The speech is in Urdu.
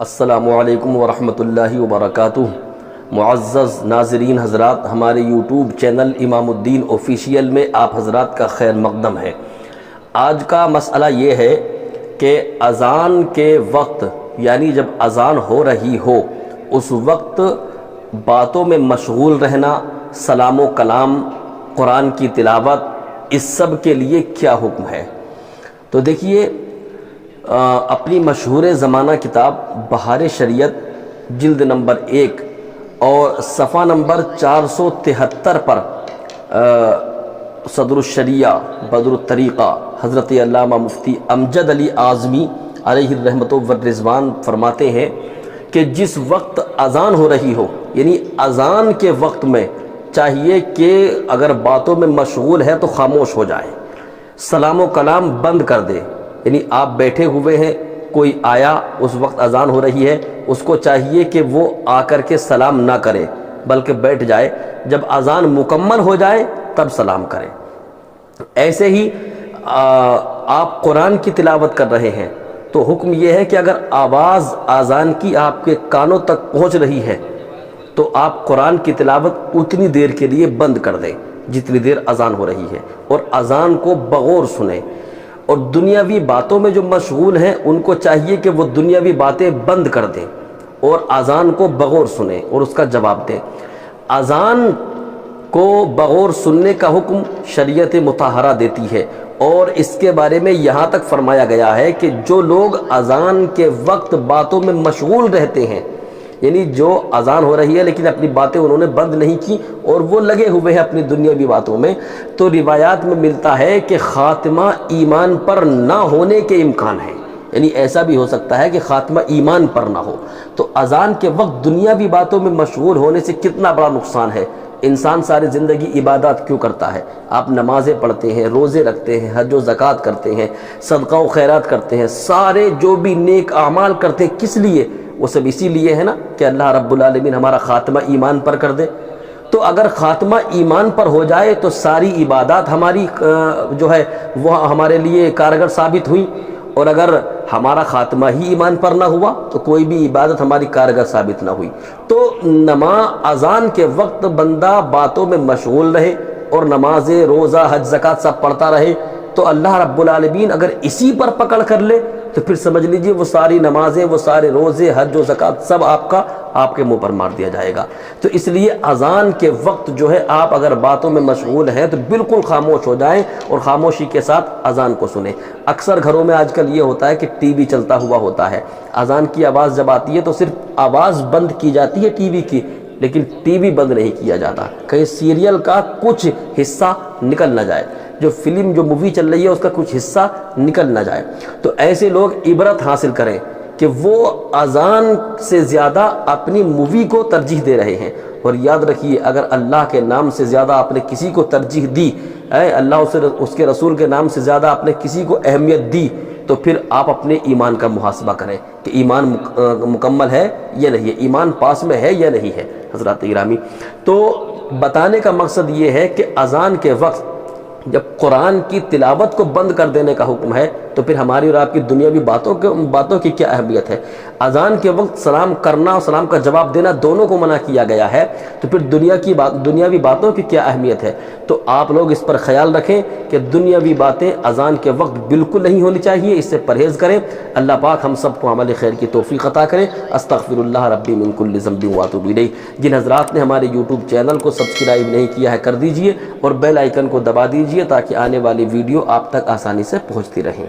السلام علیکم ورحمۃ اللہ وبرکاتہ۔ معزز ناظرین حضرات، ہمارے یوٹیوب چینل امام الدین آفیشیل میں آپ حضرات کا خیر مقدم ہے۔ آج کا مسئلہ یہ ہے کہ اذان کے وقت، یعنی جب اذان ہو رہی ہو اس وقت باتوں میں مشغول رہنا، سلام و کلام، قرآن کی تلاوت، اس سب کے لیے کیا حکم ہے؟ تو دیکھیے، اپنی مشہور زمانہ کتاب بہار شریعت جلد نمبر 1 اور صفحہ نمبر 473 پر صدر الشریعہ بدر الطریقہ حضرت علامہ مفتی امجد علی اعظمی علیہ الرحمۃ والرضوان فرماتے ہیں کہ جس وقت اذان ہو رہی ہو، یعنی اذان کے وقت میں چاہیے کہ اگر باتوں میں مشغول ہے تو خاموش ہو جائے، سلام و کلام بند کر دے۔ یعنی آپ بیٹھے ہوئے ہیں، کوئی آیا، اس وقت اذان ہو رہی ہے، اس کو چاہیے کہ وہ آ کر کے سلام نہ کرے بلکہ بیٹھ جائے، جب اذان مکمل ہو جائے تب سلام کرے۔ ایسے ہی آپ قرآن کی تلاوت کر رہے ہیں تو حکم یہ ہے کہ اگر آواز اذان کی آپ کے کانوں تک پہنچ رہی ہے تو آپ قرآن کی تلاوت اتنی دیر کے لیے بند کر دیں جتنی دیر اذان ہو رہی ہے، اور اذان کو بغور سنیں۔ اور دنیاوی باتوں میں جو مشغول ہیں ان کو چاہیے کہ وہ دنیاوی باتیں بند کر دیں اور اذان کو بغور سنیں اور اس کا جواب دیں۔ اذان کو بغور سننے کا حکم شریعت مطہرہ دیتی ہے، اور اس کے بارے میں یہاں تک فرمایا گیا ہے کہ جو لوگ اذان کے وقت باتوں میں مشغول رہتے ہیں، یعنی جو اذان ہو رہی ہے لیکن اپنی باتیں انہوں نے بند نہیں کی اور وہ لگے ہوئے ہیں اپنی دنیاوی باتوں میں، تو روایات میں ملتا ہے کہ خاتمہ ایمان پر نہ ہونے کے امکان ہے۔ یعنی ایسا بھی ہو سکتا ہے کہ خاتمہ ایمان پر نہ ہو۔ تو اذان کے وقت دنیاوی باتوں میں مشغول ہونے سے کتنا بڑا نقصان ہے۔ انسان ساری زندگی عبادات کیوں کرتا ہے؟ آپ نمازیں پڑھتے ہیں، روزے رکھتے ہیں، حج و زکوٰۃ کرتے ہیں، صدقہ و خیرات کرتے ہیں، سارے جو بھی نیک اعمال کرتے ہیں، کس لیے؟ وہ سب اسی لیے ہے نا کہ اللہ رب العالمین ہمارا خاتمہ ایمان پر کر دے۔ تو اگر خاتمہ ایمان پر ہو جائے تو ساری عبادات ہماری جو ہے وہ ہمارے لیے کارگر ثابت ہوئی، اور اگر ہمارا خاتمہ ہی ایمان پر نہ ہوا تو کوئی بھی عبادت ہماری کارگر ثابت نہ ہوئی۔ تو اذان کے وقت بندہ باتوں میں مشغول رہے اور نمازیں، روزہ، حج، زکوٰۃ سب پڑھتا رہے تو اللہ رب العالمین اگر اسی پر پکڑ کر لے تو پھر سمجھ لیجئے وہ ساری نمازیں، وہ سارے روزے، حج و زکوٰۃ سب آپ کے منہ پر مار دیا جائے گا۔ تو اس لیے اذان کے وقت جو ہے آپ اگر باتوں میں مشغول ہیں تو بالکل خاموش ہو جائیں اور خاموشی کے ساتھ اذان کو سنیں۔ اکثر گھروں میں آج کل یہ ہوتا ہے کہ ٹی وی چلتا ہوا ہوتا ہے، اذان کی آواز جب آتی ہے تو صرف آواز بند کی جاتی ہے ٹی وی کی، لیکن ٹی وی بند نہیں کیا جاتا، کہیں سیریل کا کچھ حصہ نکل نہ جائے، جو فلم، جو مووی چل رہی ہے اس کا کچھ حصہ نکل نہ جائے۔ تو ایسے لوگ عبرت حاصل کریں کہ وہ اذان سے زیادہ اپنی مووی کو ترجیح دے رہے ہیں، اور یاد رکھیے اگر اللہ کے نام سے زیادہ آپ نے کسی کو ترجیح دی، اللہ اس کے رسول کے نام سے زیادہ آپ نے کسی کو اہمیت دی، تو پھر آپ اپنے ایمان کا محاسبہ کریں کہ ایمان مکمل ہے یا نہیں ہے، ایمان پاس میں ہے یا نہیں ہے۔ حضرات گرامی، تو بتانے کا مقصد یہ ہے کہ اذان کے وقت جب قرآن کی تلاوت کو بند کر دینے کا حکم ہے تو پھر ہماری اور آپ کی دنیاوی باتوں کی کیا اہمیت ہے؟ اذان کے وقت سلام کرنا اور سلام کا جواب دینا دونوں کو منع کیا گیا ہے، تو پھر دنیاوی باتوں کی کیا اہمیت ہے؟ تو آپ لوگ اس پر خیال رکھیں کہ دنیاوی باتیں اذان کے وقت بالکل نہیں ہونی چاہیے، اس سے پرہیز کریں۔ اللہ پاک ہم سب کو عمل خیر کی توفیق عطا کریں۔ استغفر اللہ ربی من کل ذنب واتوب الیہ۔ جن حضرات نے ہمارے یوٹیوب چینل کو سبسکرائب نہیں کیا ہے کر دیجئے اور بیل آئیکن کو دبا دیجئے تاکہ آنے والی ویڈیو آپ تک آسانی سے پہنچتی رہیں۔